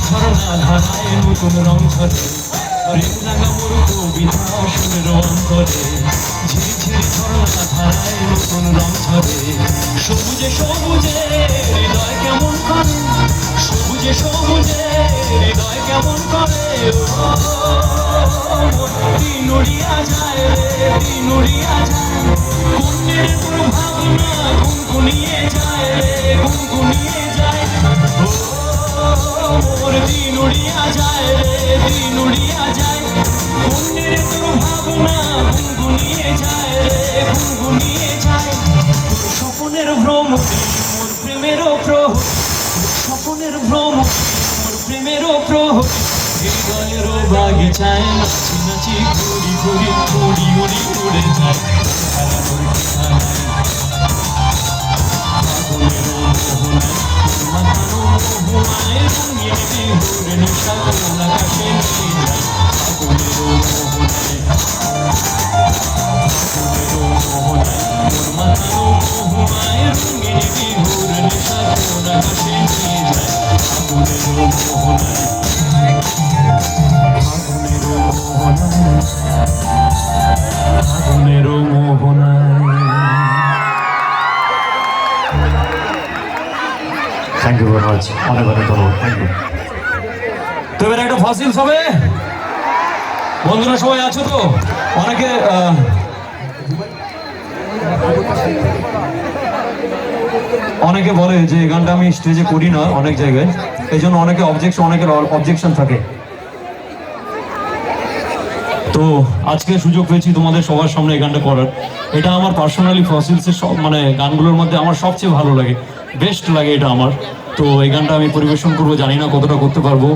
ঝরনা ধারায় নতুন রং ঝরে রেল রাঙা মোর কবিতা সুরের অন্তরে ঝিরিঝিরি ঝরনা ধারায় নতুন রং ঝরে সবুজে সবুজে হৃদয় কেমন করে সবুজে সবুজে হৃদয় কেমন করে দিন উড়িয়া যায় রে দিন উড়িয়া যায় পুণ্যের কোনো ভাবনা গুনগুনিয়ে যায় রে গুনগুনিয়ে যায় মোর দিন উড়িয়া যায় রে দিন উড়িয়া যায় পুণ্যের কোনো ভাবনা গুনগুনিয়ে যায় রে গুনগুনিয়ে যায় স্বপ্নের ভ্রম মোর প্রেমেরও প্রহর স্বপ্নের ভ্রম মোর প্রেমেরও প্রহর হৃদয়েরও বাগিচায় নাচি নাচি ঘুরি ঘুরি উড়ি উড়ি উড়ে যায় খেলা করি খেলায় ফাগুনেরও মোহনায় মাথানো মোহনায় রঙিন বিহুর নেশা কোন আকাশে নিয়ে যায় ফাগুনেরও মোহনায় মোর মাথানো মোহনায় রঙিন বিহুর নেশা কোন আকাশে নিয়ে যায় ফাগুনেরও মোহনায় ফাগুনেরও মোহনায়। থ্যাংক ইউ ভেরি মাচ, অনেক অনেক ধন্যবাদ, থ্যাংক ইউ। তো এবার একটা ফসিলস হবে, বন্ধুরা সবাই আছো তো? অনেকে অনেকে বলে যে এই গানটা আমি স্টেজে করি না অনেক জায়গায়, এই জন্য অনেকের অবজেকশন থাকে। তো আজকে সুযোগ পেয়েছি তোমাদের সবার সামনে এই গানটা করার। এটা আমার পার্সোনালি ফসিলসের সব মানে গানগুলোর মধ্যে আমার সবচেয়ে ভালো লাগে, বেস্ট লাগে এটা আমার। তো এই গানটা আমি পরিবেশন করবো, জানি না কতটা করতে পারবো।